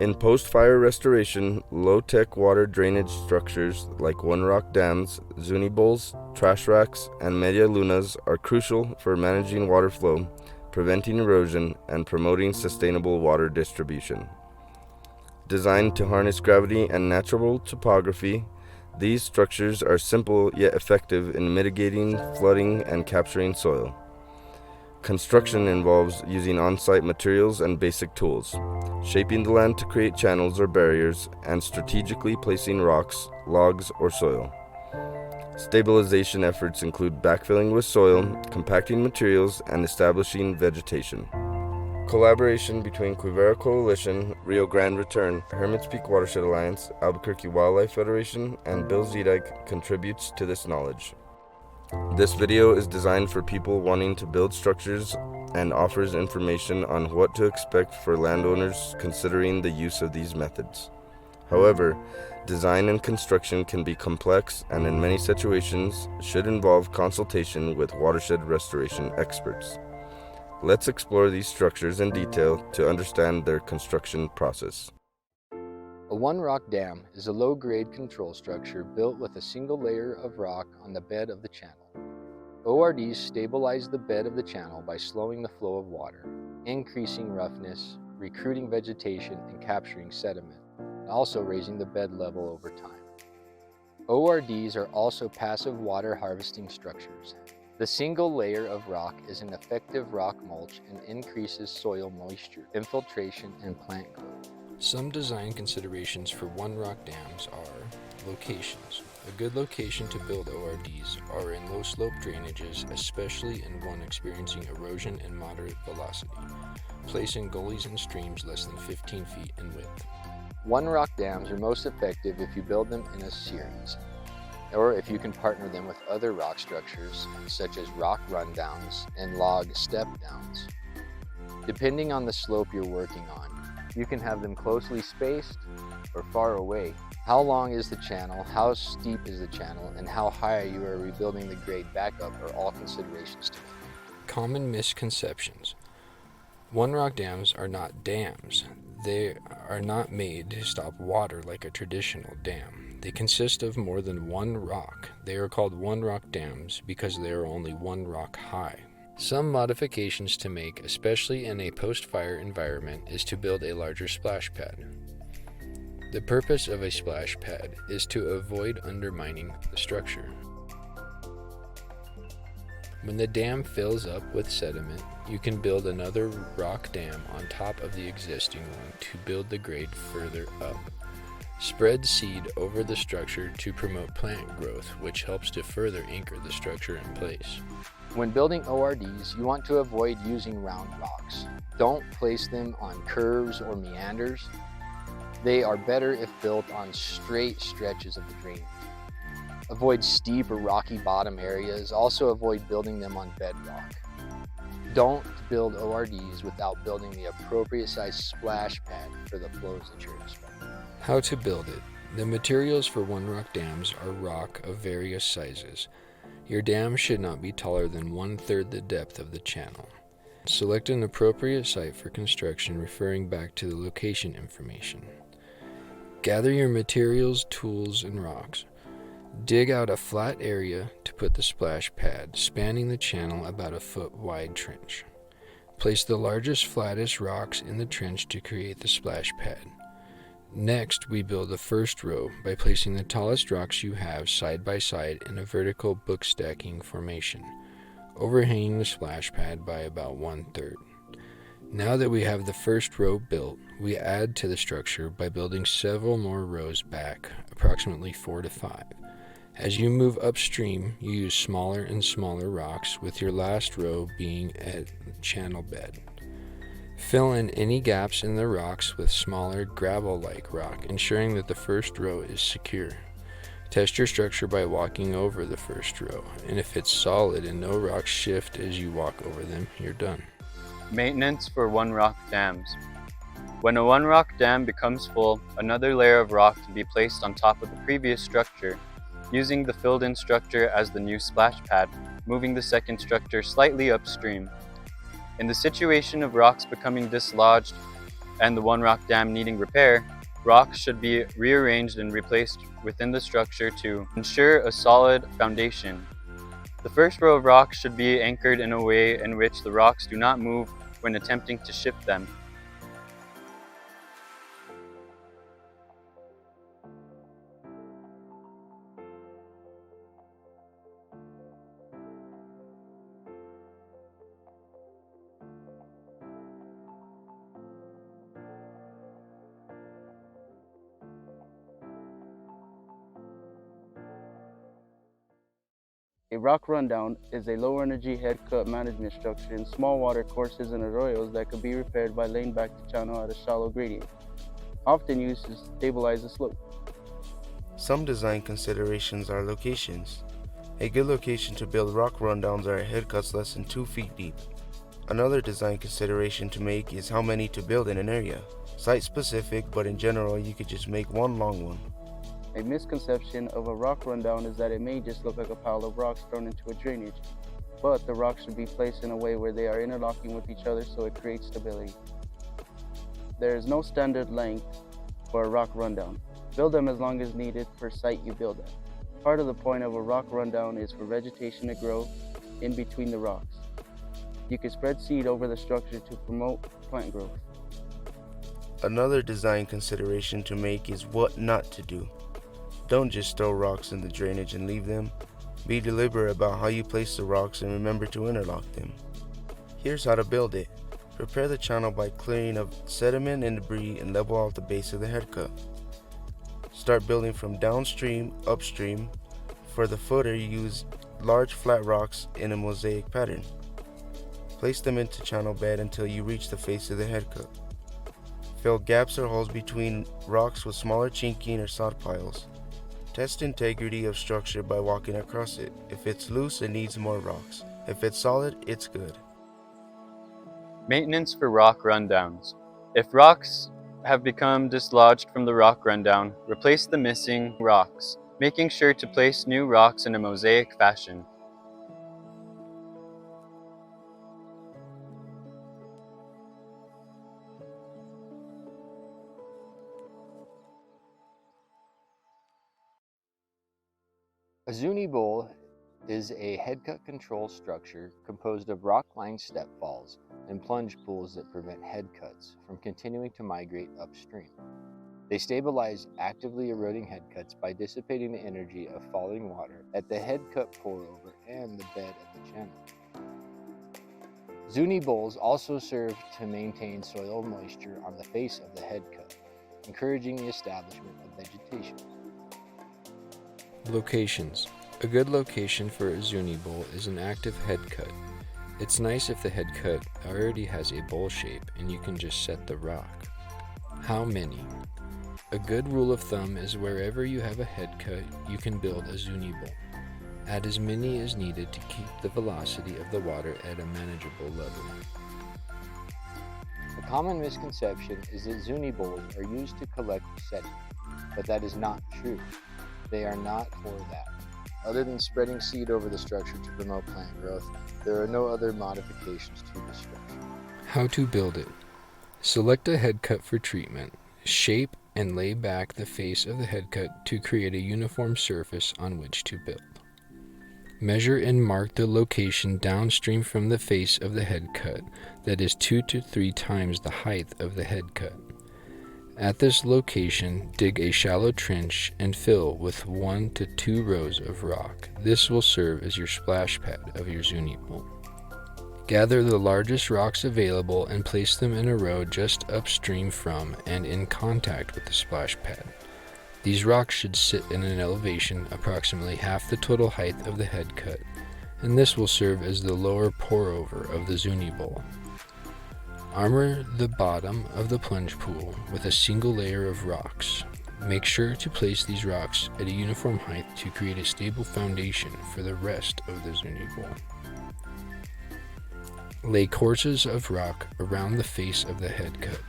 In post-fire restoration, low-tech water drainage structures like one-rock dams, zuni bowls, trash racks, and media lunas are crucial for managing water flow, preventing erosion, and promoting sustainable water distribution. Designed to harness gravity and natural topography, these structures are simple yet effective in mitigating flooding and capturing soil. Construction involves using on-site materials and basic tools, shaping the land to create channels or barriers, and strategically placing rocks, logs, or soil. Stabilization efforts include backfilling with soil, compacting materials, and establishing vegetation. Collaboration between Quivira Coalition, Rio Grande Return, Hermits Peak Watershed Alliance, Albuquerque Wildlife Federation, and Bill Zedek contributes to this knowledge. This video is designed for people wanting to build structures and offers information on what to expect for landowners considering the use of these methods. However, design and construction can be complex and in many situations should involve consultation with watershed restoration experts. Let's explore these structures in detail to understand their construction process. A one-rock dam is a low-grade control structure built with a single layer of rock on the bed of the channel. ORDs stabilize the bed of the channel by slowing the flow of water, increasing roughness, recruiting vegetation, and capturing sediment, and also raising the bed level over time. ORDs are also passive water harvesting structures. The single layer of rock is an effective rock mulch and increases soil moisture, infiltration, and plant growth. Some design considerations for one-rock dams are locations. A good location to build ORDs are in low-slope drainages, especially in one experiencing erosion and moderate velocity. Place in gullies and streams less than 15 feet in width. One-rock dams are most effective if you build them in a series, or if you can partner them with other rock structures, such as rock rundowns and log step-downs. Depending on the slope you're working on, you can have them closely spaced or far away. How long is the channel, how steep is the channel, and how high you are rebuilding the grade back up are all considerations to make. Common misconceptions. One-rock dams are not dams. They are not made to stop water like a traditional dam. They consist of more than one rock. They are called one-rock dams because they are only one rock high. Some modifications to make, especially in a post-fire environment, is to build a larger splash pad. The purpose of a splash pad is to avoid undermining the structure. When the dam fills up with sediment, you can build another rock dam on top of the existing one to build the grade further up. Spread seed over the structure to promote plant growth, which helps to further anchor the structure in place. When building ORDs, you want to avoid using round rocks. Don't place them on curves or meanders. They are better if built on straight stretches of the drainage. Avoid steep or rocky bottom areas. Also avoid building them on bedrock. Don't build ORDs without building the appropriate size splash pad for the flows that you're expecting. How to build it. The materials for one-rock dams are rock of various sizes. Your dam should not be taller than 1/3 the depth of the channel. Select an appropriate site for construction, referring back to the location information. Gather your materials, tools, and rocks. Dig out a flat area to put the splash pad, spanning the channel about a foot wide trench. Place the largest, flattest rocks in the trench to create the splash pad. Next, we build the first row by placing the tallest rocks you have side by side in a vertical book stacking formation, overhanging the splash pad by about 1/3. Now that we have the first row built, we add to the structure by building several more rows back, approximately 4 to 5. As you move upstream, you use smaller and smaller rocks, with your last row being at channel bed. Fill in any gaps in the rocks with smaller gravel-like rock, ensuring that the first row is secure. Test your structure by walking over the first row, and if it's solid and no rocks shift as you walk over them, you're done. Maintenance for one-rock dams. When a one-rock dam becomes full, another layer of rock can be placed on top of the previous structure, using the filled-in structure as the new splash pad, moving the second structure slightly upstream. In the situation of rocks becoming dislodged, and the one rock dam needing repair, rocks should be rearranged and replaced within the structure to ensure a solid foundation. The first row of rocks should be anchored in a way in which the rocks do not move when attempting to shift them. A rock rundown is a low-energy head cut management structure in small water courses and arroyos that could be repaired by laying back the channel at a shallow gradient, often used to stabilize the slope. Some design considerations are locations. A good location to build rock rundowns are head cuts less than 2 feet deep. Another design consideration to make is how many to build in an area. Site specific, but in general you could just make one long one. A misconception of a rock rundown is that it may just look like a pile of rocks thrown into a drainage, but the rocks should be placed in a way where they are interlocking with each other so it creates stability. There is no standard length for a rock rundown. Build them as long as needed per site you build at. Part of the point of a rock rundown is for vegetation to grow in between the rocks. You can spread seed over the structure to promote plant growth. Another design consideration to make is what not to do. Don't just throw rocks in the drainage and leave them. Be deliberate about how you place the rocks and remember to interlock them. Here's how to build it. Prepare the channel by clearing of sediment and debris and level out the base of the head cut. Start building from downstream, upstream. For the footer, use large flat rocks in a mosaic pattern. Place them into channel bed until you reach the face of the head cut. Fill gaps or holes between rocks with smaller chinking or sod piles. Test integrity of structure by walking across it. If it's loose, it needs more rocks. If it's solid, it's good. Maintenance for rock rundowns. If rocks have become dislodged from the rock rundown, replace the missing rocks, making sure to place new rocks in a mosaic fashion. A Zuni bowl is a headcut control structure composed of rock-lined step falls and plunge pools that prevent headcuts from continuing to migrate upstream. They stabilize actively eroding headcuts by dissipating the energy of falling water at the headcut pour-over and the bed of the channel. Zuni bowls also serve to maintain soil moisture on the face of the headcut, encouraging the establishment of vegetation. Locations. A good location for a Zuni bowl is an active head cut. It's nice if the head cut already has a bowl shape and you can just set the rock. How many? A good rule of thumb is wherever you have a head cut, you can build a Zuni bowl. Add as many as needed to keep the velocity of the water at a manageable level. A common misconception is that Zuni bowls are used to collect sediment, but that is not true. They are not for that. Other than spreading seed over the structure to promote plant growth, there are no other modifications to the structure. How to build it. Select a head cut for treatment. Shape and lay back the face of the head cut to create a uniform surface on which to build. Measure and mark the location downstream from the face of the head cut that is 2 to 3 times the height of the head cut. At this location, dig a shallow trench and fill with 1 to 2 rows of rock. This will serve as your splash pad of your Zuni bowl. Gather the largest rocks available and place them in a row just upstream from and in contact with the splash pad. These rocks should sit in an elevation approximately half the total height of the head cut, and this will serve as the lower pour-over of the Zuni bowl. Armor the bottom of the plunge pool with a single layer of rocks. Make sure to place these rocks at a uniform height to create a stable foundation for the rest of the Zuni bowl. Lay courses of rock around the face of the head cut.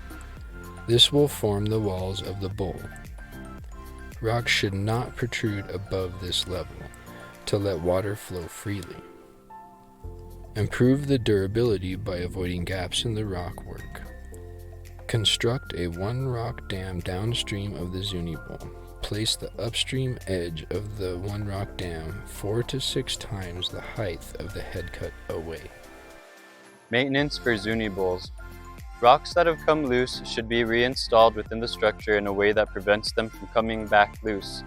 This will form the walls of the bowl. Rocks should not protrude above this level to let water flow freely. Improve the durability by avoiding gaps in the rock work. Construct a one-rock dam downstream of the Zuni Bowl. Place the upstream edge of the one-rock dam 4 to 6 times the height of the head cut away. Maintenance for Zuni bowls. Rocks that have come loose should be reinstalled within the structure in a way that prevents them from coming back loose.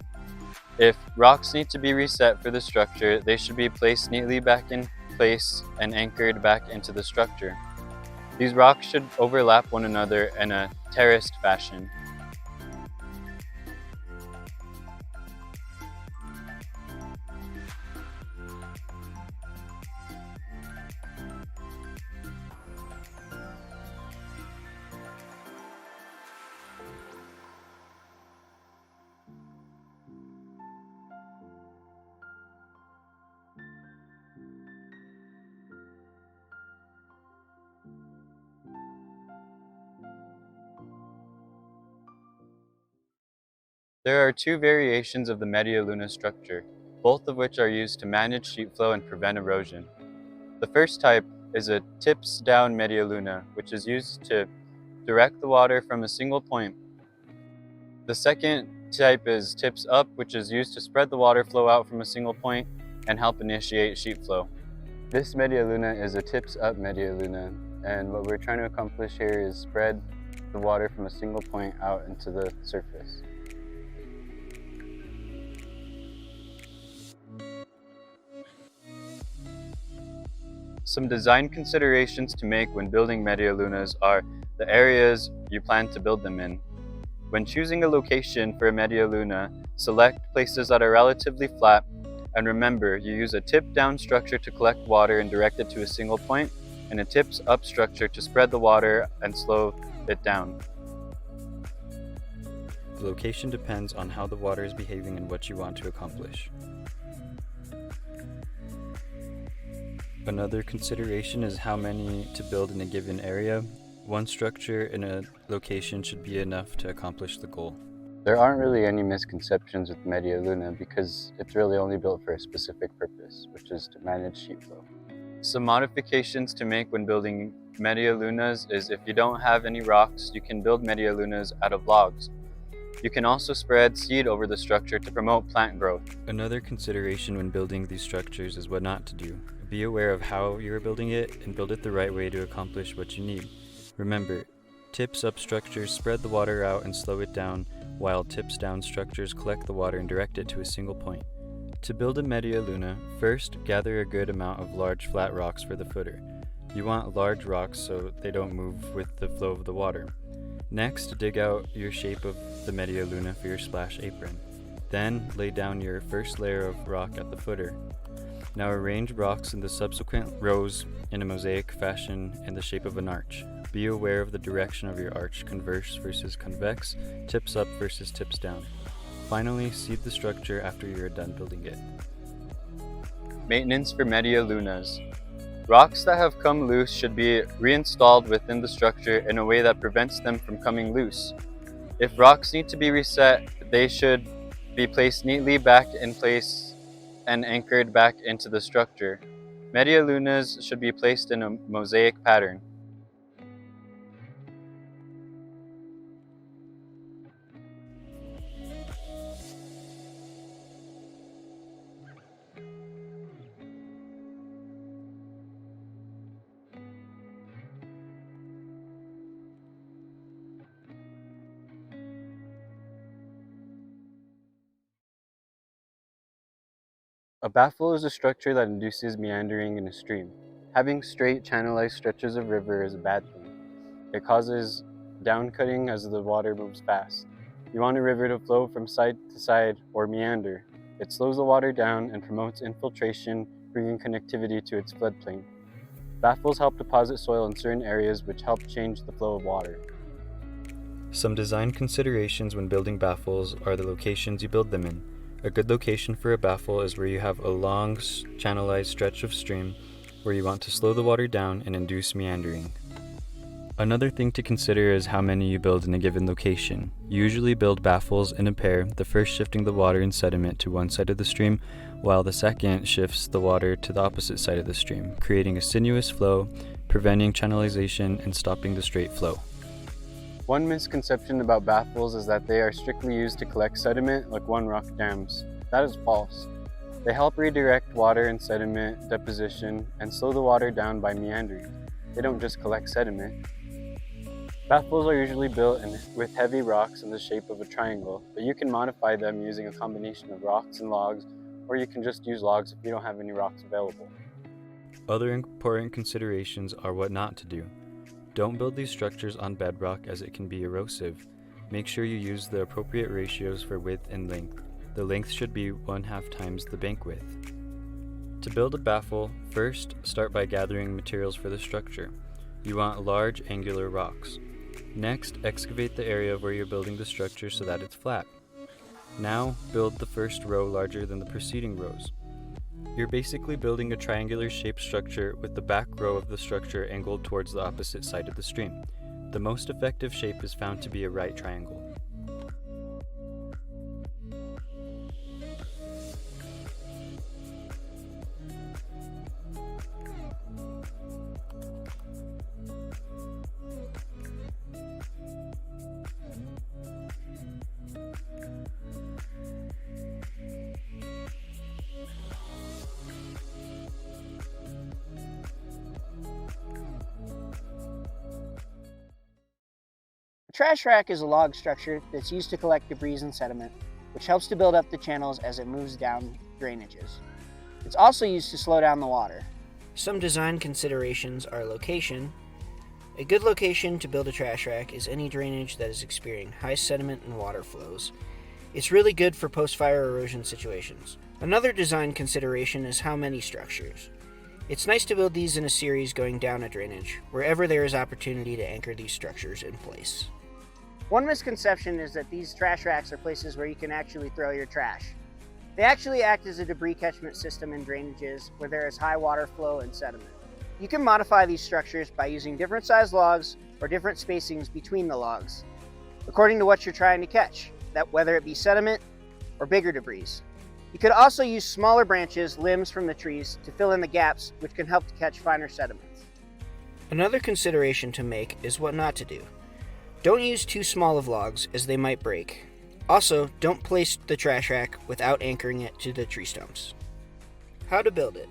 If rocks need to be reset for the structure, they should be placed neatly back in place and anchored back into the structure. These rocks should overlap one another in a terraced fashion. There are two variations of the Media Luna structure, both of which are used to manage sheet flow and prevent erosion. The first type is a tips down Media Luna, which is used to direct the water from a single point. The second type is tips up, which is used to spread the water flow out from a single point and help initiate sheet flow. This Media Luna is a tips up Media Luna, and what we're trying to accomplish here is spread the water from a single point out into the surface. Some design considerations to make when building Media Lunas are the areas you plan to build them in. When choosing a location for a Media Luna, select places that are relatively flat, and remember, you use a tip-down structure to collect water and direct it to a single point, and a tips-up structure to spread the water and slow it down. The location depends on how the water is behaving and what you want to accomplish. Another consideration is how many to build in a given area. One structure in a location should be enough to accomplish the goal. There aren't really any misconceptions with Media Luna because it's really only built for a specific purpose, which is to manage sheet flow. Some modifications to make when building Media Lunas is if you don't have any rocks, you can build Media Lunas out of logs. You can also spread seed over the structure to promote plant growth. Another consideration when building these structures is what not to do. Be aware of how you are building it and build it the right way to accomplish what you need. Remember, tips up structures spread the water out and slow it down, while tips down structures collect the water and direct it to a single point. To build a Media Luna, first gather a good amount of large flat rocks for the footer. You want large rocks so they don't move with the flow of the water. Next, dig out your shape of the Media Luna for your splash apron. Then, lay down your first layer of rock at the footer. Now arrange rocks in the subsequent rows in a mosaic fashion in the shape of an arch. Be aware of the direction of your arch, converse versus convex, tips up versus tips down. Finally, seed the structure after you are done building it. Maintenance for Media Lunas. Rocks that have come loose should be reinstalled within the structure in a way that prevents them from coming loose. If rocks need to be reset, they should be placed neatly back in place and anchored back into the structure. Media Lunas should be placed in a mosaic pattern. A baffle is a structure that induces meandering in a stream. Having straight, channelized stretches of river is a bad thing. It causes downcutting as the water moves fast. You want a river to flow from side to side or meander. It slows the water down and promotes infiltration, bringing connectivity to its floodplain. Baffles help deposit soil in certain areas, which help change the flow of water. Some design considerations when building baffles are the locations you build them in. A good location for a baffle is where you have a long, channelized stretch of stream where you want to slow the water down and induce meandering. Another thing to consider is how many you build in a given location. You usually build baffles in a pair, the first shifting the water and sediment to one side of the stream, while the second shifts the water to the opposite side of the stream, creating a sinuous flow, preventing channelization and stopping the straight flow. One misconception about baffles is that they are strictly used to collect sediment like one-rock dams. That is false. They help redirect water and sediment deposition and slow the water down by meandering. They don't just collect sediment. Baffles are usually built with heavy rocks in the shape of a triangle, but you can modify them using a combination of rocks and logs, or you can just use logs if you don't have any rocks available. Other important considerations are what not to do. Don't build these structures on bedrock as it can be erosive. Make sure you use the appropriate ratios for width and length. The length should be 1/2 times the bank width. To build a baffle, first start by gathering materials for the structure. You want large angular rocks. Next, excavate the area where you're building the structure so that it's flat. Now, build the first row larger than the preceding rows. You're basically building a triangular shaped structure with the back row of the structure angled towards the opposite side of the stream. The most effective shape is found to be a right triangle. A trash rack is a log structure that's used to collect debris and sediment, which helps to build up the channels as it moves down drainages. It's also used to slow down the water. Some design considerations are location. A good location to build a trash rack is any drainage that is experiencing high sediment and water flows. It's really good for post-fire erosion situations. Another design consideration is how many structures. It's nice to build these in a series going down a drainage, wherever there is opportunity to anchor these structures in place. One misconception is that these trash racks are places where you can actually throw your trash. They actually act as a debris catchment system in drainages where there is high water flow and sediment. You can modify these structures by using different size logs or different spacings between the logs, according to what you're trying to catch, whether it be sediment or bigger debris. You could also use smaller branches, limbs from the trees to fill in the gaps, which can help to catch finer sediments. Another consideration to make is what not to do. Don't use too small of logs as they might break. Also, don't place the trash rack without anchoring it to the tree stumps. How to build it.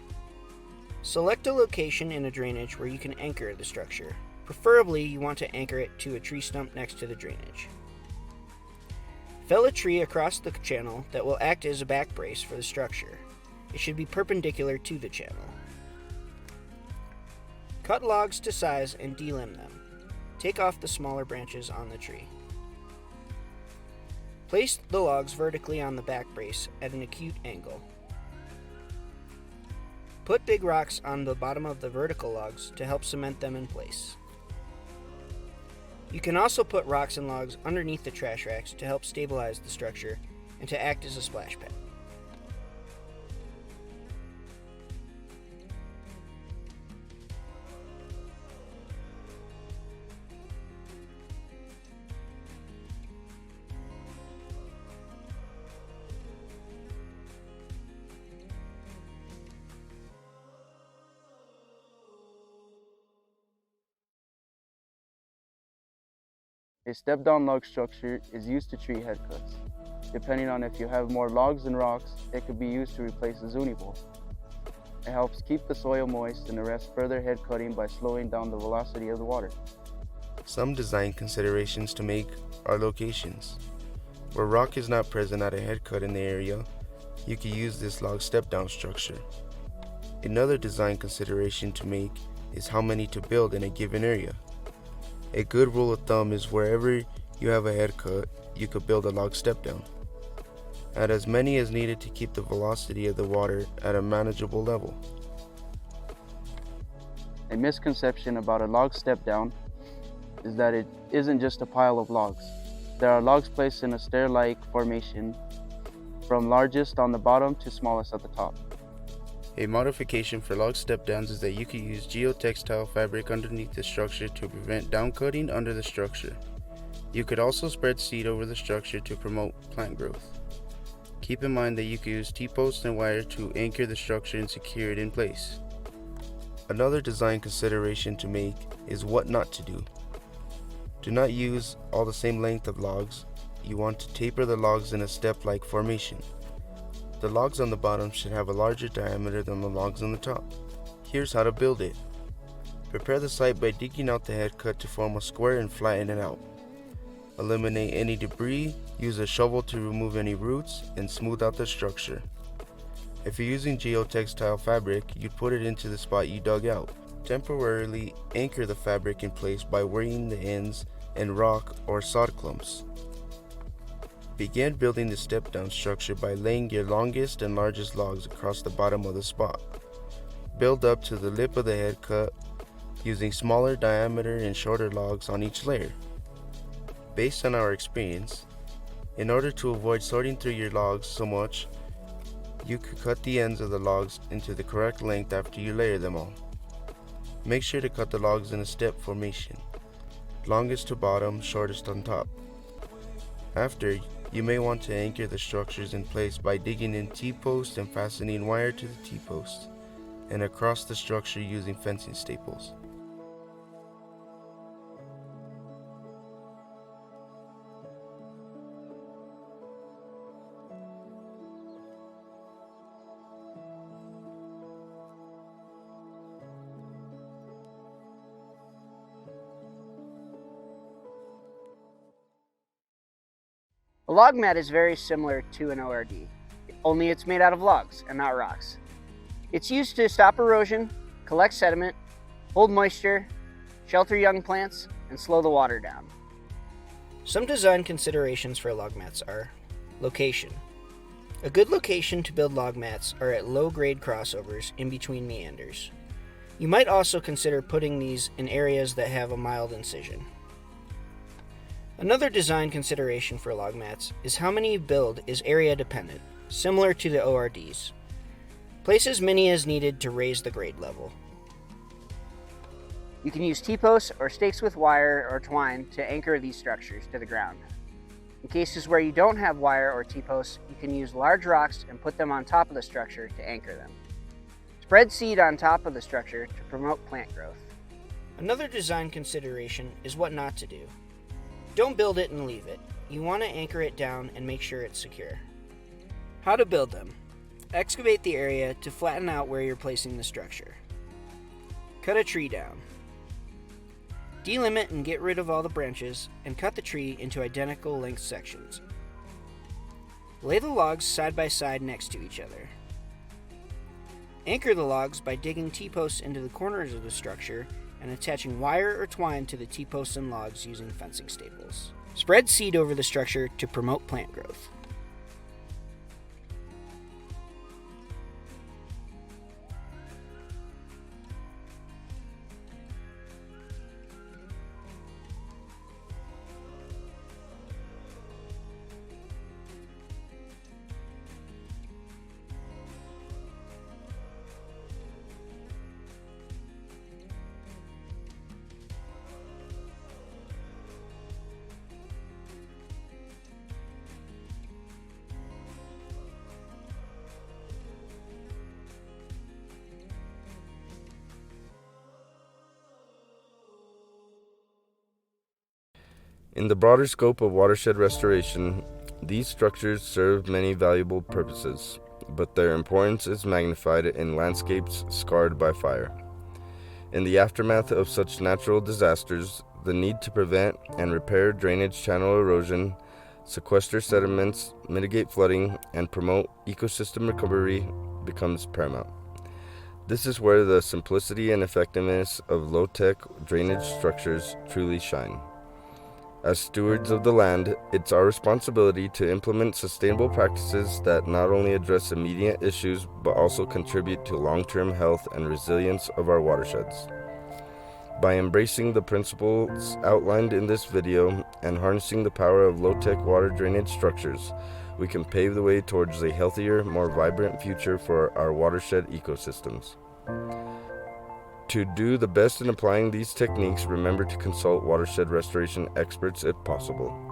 Select a location in a drainage where you can anchor the structure. Preferably, you want to anchor it to a tree stump next to the drainage. Fell a tree across the channel that will act as a back brace for the structure. It should be perpendicular to the channel. Cut logs to size and delimb them. Take off the smaller branches on the tree. Place the logs vertically on the back brace at an acute angle. Put big rocks on the bottom of the vertical logs to help cement them in place. You can also put rocks and logs underneath the trash racks to help stabilize the structure and to act as a splash pad. A step-down log structure is used to treat head cuts. Depending on if you have more logs than rocks, it could be used to replace a zuni bowl. It helps keep the soil moist and arrest further head cutting by slowing down the velocity of the water. Some design considerations to make are locations. Where rock is not present at a head cut in the area, you can use this log step-down structure. Another design consideration to make is how many to build in a given area. A good rule of thumb is wherever you have a head cut, you could build a log step down. Add as many as needed to keep the velocity of the water at a manageable level. A misconception about a log step down is that it isn't just a pile of logs. There are logs placed in a stair-like formation from largest on the bottom to smallest at the top. A modification for log step downs is that you can use geotextile fabric underneath the structure to prevent downcutting under the structure. You could also spread seed over the structure to promote plant growth. Keep in mind that you can use T-posts and wire to anchor the structure and secure it in place. Another design consideration to make is what not to do. Do not use all the same length of logs. You want to taper the logs in a step-like formation. The logs on the bottom should have a larger diameter than the logs on the top. Here's how to build it. Prepare the site by digging out the head cut to form a square and flatten it out. Eliminate any debris, use a shovel to remove any roots, and smooth out the structure. If you're using geotextile fabric, you'd put it into the spot you dug out. Temporarily anchor the fabric in place by weighing the ends in rock or sod clumps. Begin building the step-down structure by laying your longest and largest logs across the bottom of the spot. Build up to the lip of the head cut, using smaller diameter and shorter logs on each layer. Based on our experience, in order to avoid sorting through your logs so much, you could cut the ends of the logs into the correct length after you layer them all. Make sure to cut the logs in a step formation, longest to bottom, shortest on top. After, you may want to anchor the structures in place by digging in T-posts and fastening wire to the T-posts, and across the structure using fencing staples. A log mat is very similar to an ORD, only it's made out of logs and not rocks. It's used to stop erosion, collect sediment, hold moisture, shelter young plants, and slow the water down. Some design considerations for log mats are location. A good location to build log mats are at low-grade crossovers in between meanders. You might also consider putting these in areas that have a mild incision. Another design consideration for log mats is how many you build is area dependent, similar to the ORDs. Place as many as needed to raise the grade level. You can use T-posts or stakes with wire or twine to anchor these structures to the ground. In cases where you don't have wire or T-posts, you can use large rocks and put them on top of the structure to anchor them. Spread seed on top of the structure to promote plant growth. Another design consideration is what not to do. Don't build it and leave it. You want to anchor it down and make sure it's secure. How to build them. Excavate the area to flatten out where you're placing the structure. Cut a tree down. Delimit and get rid of all the branches and cut the tree into identical length sections. Lay the logs side by side next to each other. Anchor the logs by digging T-posts into the corners of the structure and attaching wire or twine to the T-posts and logs using fencing staples. Spread seed over the structure to promote plant growth. In the broader scope of watershed restoration, these structures serve many valuable purposes, but their importance is magnified in landscapes scarred by fire. In the aftermath of such natural disasters, the need to prevent and repair drainage channel erosion, sequester sediments, mitigate flooding, and promote ecosystem recovery becomes paramount. This is where the simplicity and effectiveness of low-tech drainage structures truly shine. As stewards of the land, it's our responsibility to implement sustainable practices that not only address immediate issues, but also contribute to long-term health and resilience of our watersheds. By embracing the principles outlined in this video and harnessing the power of low-tech water drainage structures, we can pave the way towards a healthier, more vibrant future for our watershed ecosystems. To do the best in applying these techniques, remember to consult watershed restoration experts if possible.